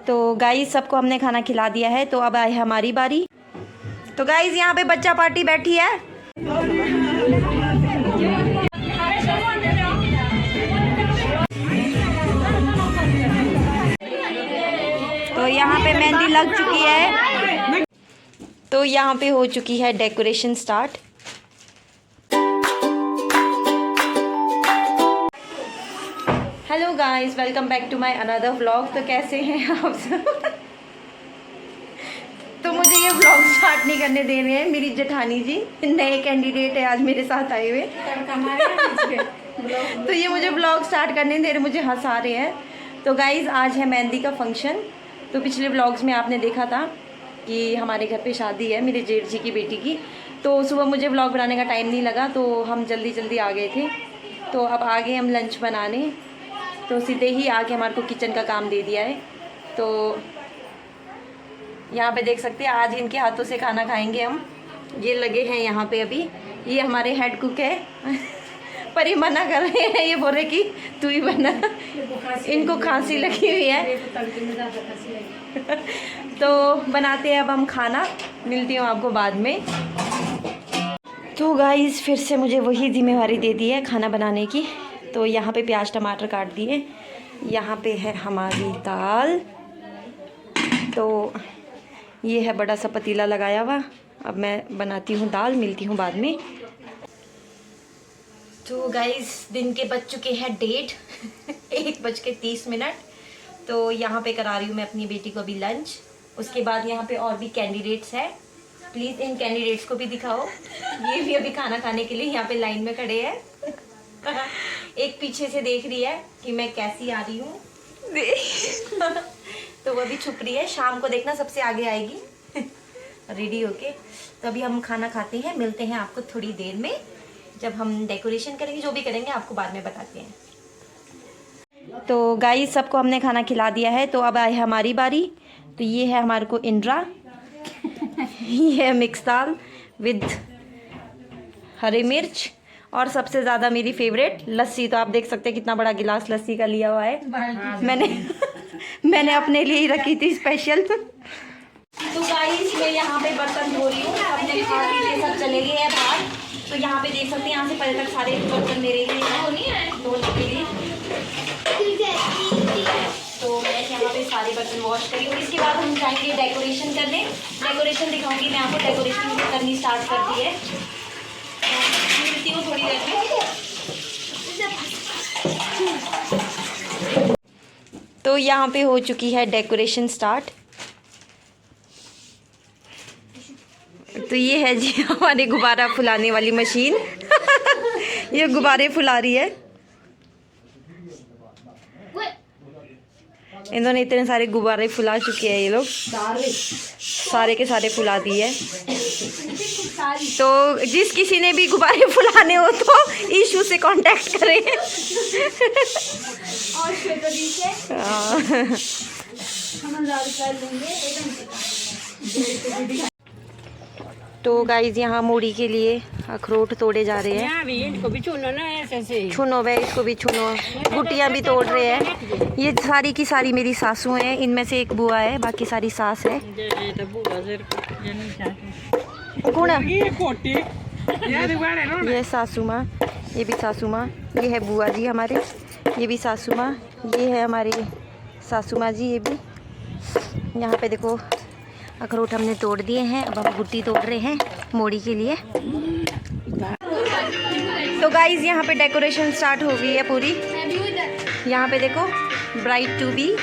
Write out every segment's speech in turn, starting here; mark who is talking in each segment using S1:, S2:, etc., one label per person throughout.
S1: तो गाइस सबको हमने खाना खिला दिया है, तो अब आए हमारी बारी। तो गाइस यहाँ पे बच्चा पार्टी बैठी है। तो यहाँ पे मेहंदी लग चुकी है, तो यहाँ पे हो चुकी है decoration start. Hello guys, welcome back to my another vlog. तो कैसे हैं आप सब? तो मुझे ये व्लॉग स्टार्ट नहीं करने दे रहे हैं मेरी जेठानी जी, नए कैंडिडेट है आज मेरे साथ आए हुए। तो ये मुझे व्लॉग स्टार्ट करने दे रहे, मुझे हंसा रहे हैं। तो गाइस आज है मेहंदी का फंक्शन। तो पिछले व्लॉग्स में आपने देखा था कि हमारे घर पे शादी है मेरे जेठ जी की बेटी की। तो सुबह मुझे व्लॉग बनाने का टाइम नहीं लगा, तो हम जल्दी जल्दी आ गए थे। तो अब आ गए हम लंच बनाने। तो सीधे ही आके हमारे को किचन का काम दे दिया है। तो यहाँ पे देख सकते हैं आज इनके हाथों से खाना खाएंगे हम। ये लगे हैं यहाँ पे अभी, ये हमारे हेड कुक है। पर ये मना कर रहे हैं, ये बोल रहे कि तू ही बना, इनको खांसी लगी हुई है। तो बनाते हैं अब हम खाना, मिलती हूँ आपको बाद में। तो गाइस फिर से मुझे वही जिम्मेवारी दे दी है खाना बनाने की। तो यहाँ पे प्याज टमाटर काट दिए, यहाँ पे है हमारी दाल। तो ये है बड़ा सा पतीला लगाया हुआ। अब मैं बनाती हूँ दाल, मिलती हूँ बाद में। तो गाइस दिन के बज चुके हैं 1:30, 1:30। तो यहाँ पे करा रही हूँ मैं अपनी बेटी को अभी लंच। उसके बाद यहाँ पे और भी कैंडिडेट्स हैं, प्लीज़ इन कैंडिडेट्स को भी दिखाओ। ये भी अभी खाना खाने के लिए यहाँ पे लाइन में खड़े हैं। एक पीछे से देख रही है कि मैं कैसी आ रही हूँ। तो वो भी छुप रही है, शाम को देखना सबसे आगे आएगी रेडी होके। तो अभी हम खाना खाते हैं, मिलते हैं आपको थोड़ी देर में जब हम डेकोरेशन करेंगे। जो भी करेंगे आपको बाद में बताते हैं। तो गाइस सबको हमने खाना खिला दिया है, तो अब आए हमारी बारी। तो ये है हमारे को इंद्रा, ये है मिक्स दाल विद हरी मिर्च, और सबसे ज़्यादा मेरी फेवरेट लस्सी। तो आप देख सकते हैं कितना बड़ा गिलास लस्सी का लिया हुआ है मैंने अपने लिए ही रखी थी स्पेशल। तो गाइस मैं यहाँ पे बर्तन धो रही हूँ, अपने खाने के सब चले गए हैं बाहर। तो यहाँ पे देख सकते हैं, यहाँ से पहले तक सारे बर्तन मेरे लिए हैं धोने के लिए। तो मैं यहाँ पे सारे बर्तन वॉश करी हूँ। इसके बाद हम जाएंगे डेकोरेशन करने। डेकोरेशन दिखाऊंगी मैं आपको, डेकोरेशन करनी स्टार्ट कर दी है। मिलती हूँ थोड़ी देर में। तो यहाँ पे हो चुकी है डेकोरेशन स्टार्ट। तो ये है जी हमारे गुब्बारा फुलाने वाली मशीन। ये गुब्बारे फुला रही है। इन्होंने इतने सारे गुब्बारे फुला चुके हैं, ये लोग सारे के सारे फुला दिए। तो जिस किसी ने भी गुब्बारे फुलाने हो तो ईशू से कांटेक्ट करें। तो गाइज यहाँ मूढ़ी के लिए अखरोट तोड़े जा रहे हैं।
S2: इनको भी छूनो ना, ऐसे
S1: छुनो वे, इसको भी छुनो। गुटियाँ भी तोड़ रहे हैं। ये सारी की सारी मेरी सासू हैं, इनमें से एक बुआ है, बाकी सारी सास है। कौन है? ये सासू माँ, ये भी सासू माँ, ये है बुआ जी हमारे, ये भी सासू माँ, ये है हमारी सासू माँ जी। ये भी यहाँ पे देखो अखरोट हमने तोड़ दिए हैं। अब हम गुट्टी तोड़ रहे हैं मोड़ी के लिए। तो गाइज यहाँ पे डेकोरेशन स्टार्ट हो गई है पूरी। यहाँ पे देखो ब्राइड टू बी।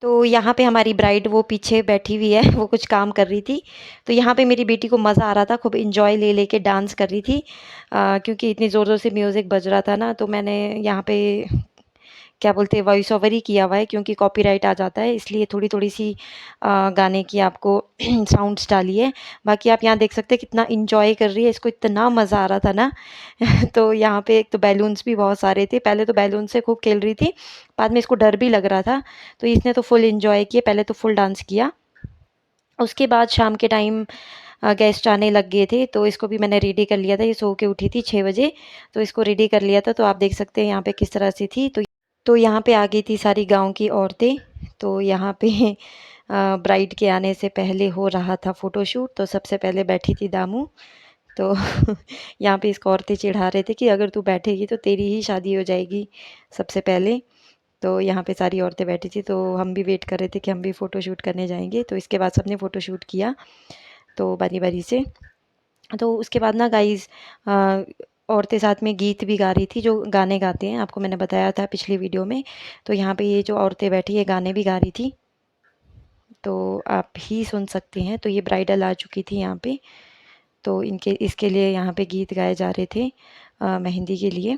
S1: तो यहाँ पे हमारी ब्राइड वो पीछे बैठी हुई है, वो कुछ काम कर रही थी। तो यहाँ पे मेरी बेटी को मज़ा आ रहा था, खूब इंजॉय ले लेके डांस कर रही थी। क्योंकि इतनी ज़ोर ज़ोर से म्यूज़िक बज रहा था ना, तो मैंने यहाँ पे क्या बोलते हैं वॉइस ओवर ही किया हुआ है, क्योंकि कॉपीराइट आ जाता है, इसलिए थोड़ी थोड़ी सी गाने की आपको साउंड्स डाली है। बाकी आप यहाँ देख सकते हैं कितना इंजॉय कर रही है, इसको इतना मज़ा आ रहा था ना। तो यहाँ पे एक तो बैलून्स भी बहुत सारे थे, पहले तो बैलून से खूब खेल रही थी, बाद में इसको डर भी लग रहा था। तो इसने तो फुल इंजॉय किया, पहले तो फुल डांस किया। उसके बाद शाम के टाइम गेस्ट आने लग गए थे, तो इसको भी मैंने रेडी कर लिया था। ये सो के उठी थी 6 बजे, तो इसको रेडी कर लिया था। तो आप देख सकते हैं यहाँ पे किस तरह से थी। तो यहाँ पे आ गई थी सारी गांव की औरतें, तो यहाँ पे ब्राइड के आने से पहले हो रहा था फ़ोटोशूट। तो सबसे पहले बैठी थी दामू। तो यहाँ पे इसको औरतें चिढ़ा रहे थे कि अगर तू बैठेगी तो तेरी ही शादी हो जाएगी सबसे पहले। तो यहाँ पे सारी औरतें बैठी थी, तो हम भी वेट कर रहे थे कि हम भी फ़ोटोशूट करने जाएंगे। तो इसके बाद सबने फ़ोटोशूट किया तो बारी बारी से। तो उसके बाद ना गाइज़ औरतें साथ में गीत भी गा रही थी, जो गाने गाते हैं, आपको मैंने बताया था पिछली वीडियो में। तो यहाँ पे ये जो औरतें बैठी ये गाने भी गा रही थी, तो आप ही सुन सकते हैं। तो ये ब्राइडल आ चुकी थी यहाँ पे, तो इनके इसके लिए यहाँ पे गीत गाए जा रहे थे मेहंदी के लिए।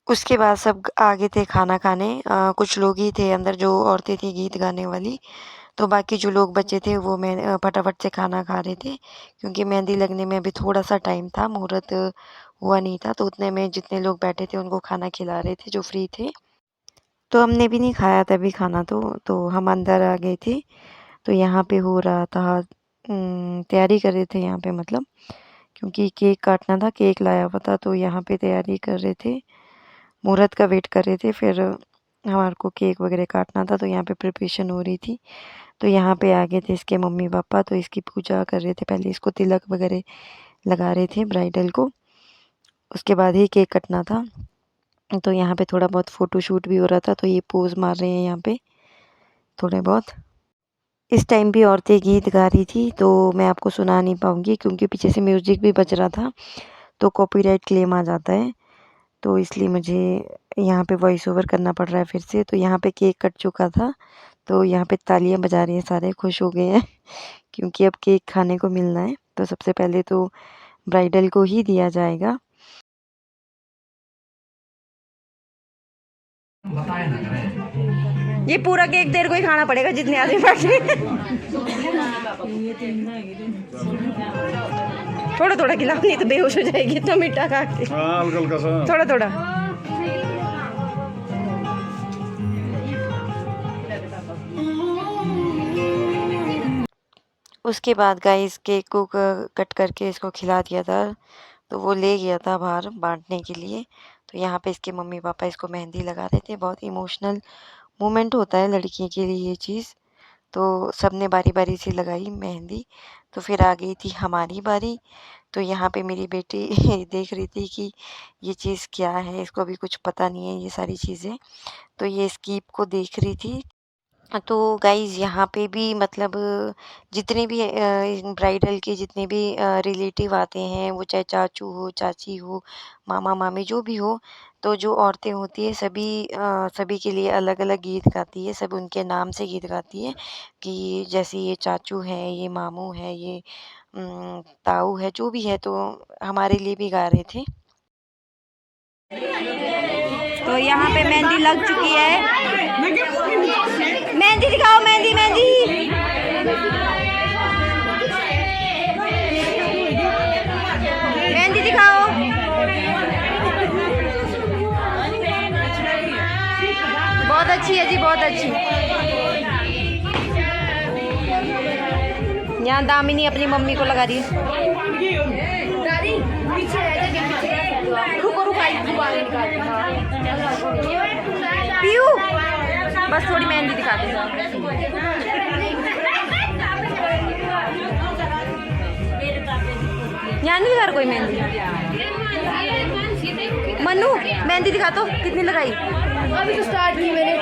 S1: उसके बाद सब आगे थे खाना खाने। कुछ लोग ही थे अंदर जो औरतें थी गीत गाने वाली, तो बाकी जो लोग बचे थे वो मैं फटाफट से खाना खा रहे थे, क्योंकि मेहंदी लगने में अभी थोड़ा सा टाइम था, मुहूर्त हुआ नहीं था। तो उतने में जितने लोग बैठे थे उनको खाना खिला रहे थे जो फ्री थे। तो हमने भी नहीं खाया तभी खाना, तो हम अंदर आ गए थे। तो यहाँ पे हो रहा था, तैयारी कर रहे थे यहाँ पे, मतलब क्योंकि केक काटना था, केक लाया हुआ था, तो यहाँ पे तैयारी कर रहे थे, मुहूर्त का वेट कर रहे थे। फिर हमारे को केक वगैरह काटना था, तो यहाँ पे प्रिपरेशन हो रही थी। तो यहाँ पे आ गए थे इसके मम्मी पापा, तो इसकी पूजा कर रहे थे। पहले इसको तिलक वगैरह लगा रहे थे ब्राइडल को, उसके बाद ही केक कटना था। तो यहाँ पे थोड़ा बहुत फ़ोटो शूट भी हो रहा था, तो ये पोज़ मार रहे हैं यहाँ पे थोड़े बहुत। इस टाइम भी औरतें गीत गा रही थी, तो मैं आपको सुना नहीं पाऊँगी क्योंकि पीछे से म्यूज़िक भी बज रहा था, तो कॉपीराइट क्लेम आ जाता है। तो इसलिए मुझे यहाँ पे वॉइस ओवर करना पड़ रहा है फिर से। तो यहाँ पे केक कट चुका था, तो यहाँ पे तालियां बजा रही हैं, सारे खुश हो गए हैं क्योंकि अब केक खाने को मिलना है। तो सबसे पहले तो ब्राइडल को ही दिया जाएगा। ये पूरा केक तेरे को ही खाना पड़ेगा, जितने आदमी बैठे। थोड़ा थोड़ा खिलाओ, नहीं तो बेहोश हो जाएगी इतना मीठा खा के। थोड़ा थोड़ा। उसके बाद गाइस केक को कट करके इसको खिला दिया था, तो वो ले गया था बाहर बांटने के लिए। तो यहाँ पे इसके मम्मी पापा इसको मेहंदी लगा रहे थे। बहुत इमोशनल मोमेंट होता है लड़की के लिए ये चीज़। तो सबने बारी बारी से लगाई मेहंदी। तो फिर आ गई थी हमारी बारी। तो यहाँ पे मेरी बेटी देख रही थी कि ये चीज़ क्या है, इसको अभी कुछ पता नहीं है ये सारी चीज़ें, तो ये स्कीप को देख रही थी। तो गाइज़ यहाँ पे भी मतलब जितने भी ब्राइडल के जितने भी रिलेटिव आते हैं, वो चाहे चाचू हो, चाची हो, मामा मामी जो भी हो, तो जो औरतें होती है सभी के लिए अलग अलग गीत गाती है। सब उनके नाम से गीत गाती है कि जैसे ये चाचू है, ये मामू है, ये ताऊ है, जो भी है, तो हमारे लिए भी गा रहे थे। तो यहाँ पे मेहंदी लग चुकी है। मेहंदी दिखाओ, मेहंदी मेहंदी। मेहंदी दिखाओ। बहुत अच्छी है जी, बहुत अच्छी। यहाँ दामिनी अपनी मम्मी को लगा रही है। पीयू बस थोड़ी मेहंदी दिखा दे। यहाँ नहीं लगा कोई मेहंदी। मनु मेहंदी दिखा, तो कितनी लगाई? अभी तो स्टार्ट की मैंने।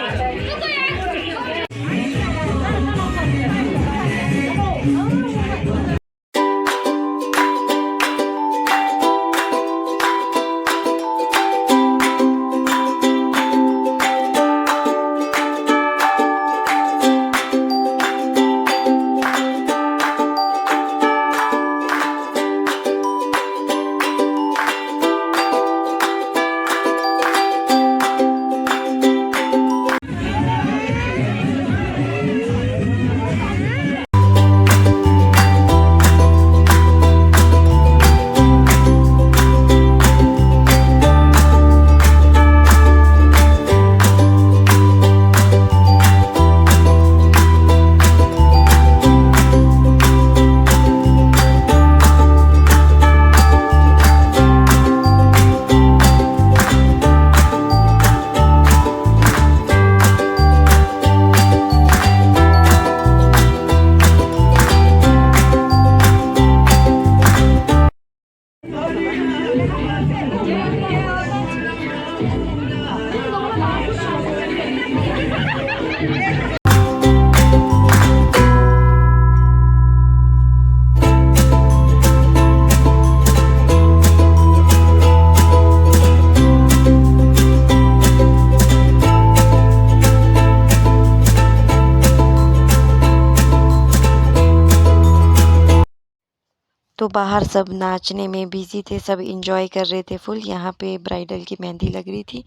S3: तो बाहर सब नाचने में बिजी थे, सब एंजॉय कर रहे थे फुल। यहाँ पे ब्राइडल की मेहंदी लग रही थी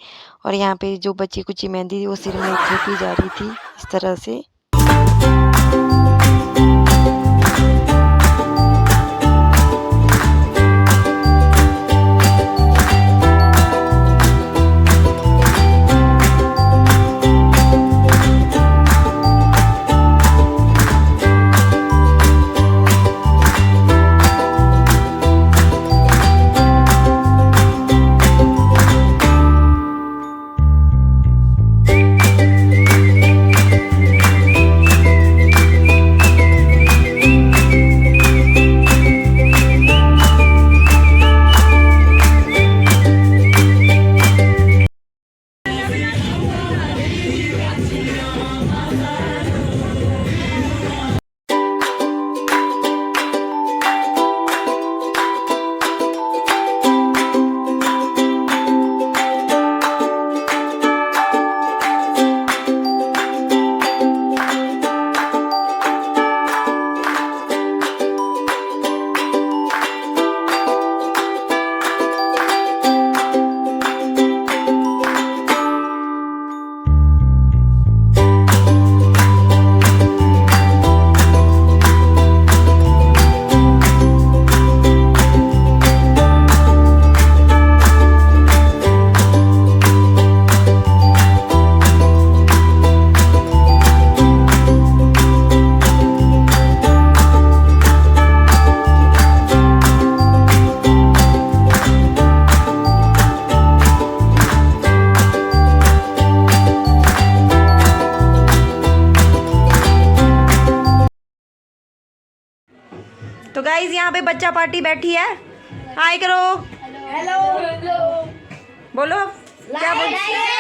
S3: और यहाँ पे जो बची कुची मेहंदी थी वो सिर में थोपी जा रही थी इस तरह से।
S1: तो गाइज यहाँ पे बच्चा पार्टी बैठी है, हाय करो, हेलो बोलो क्या बोल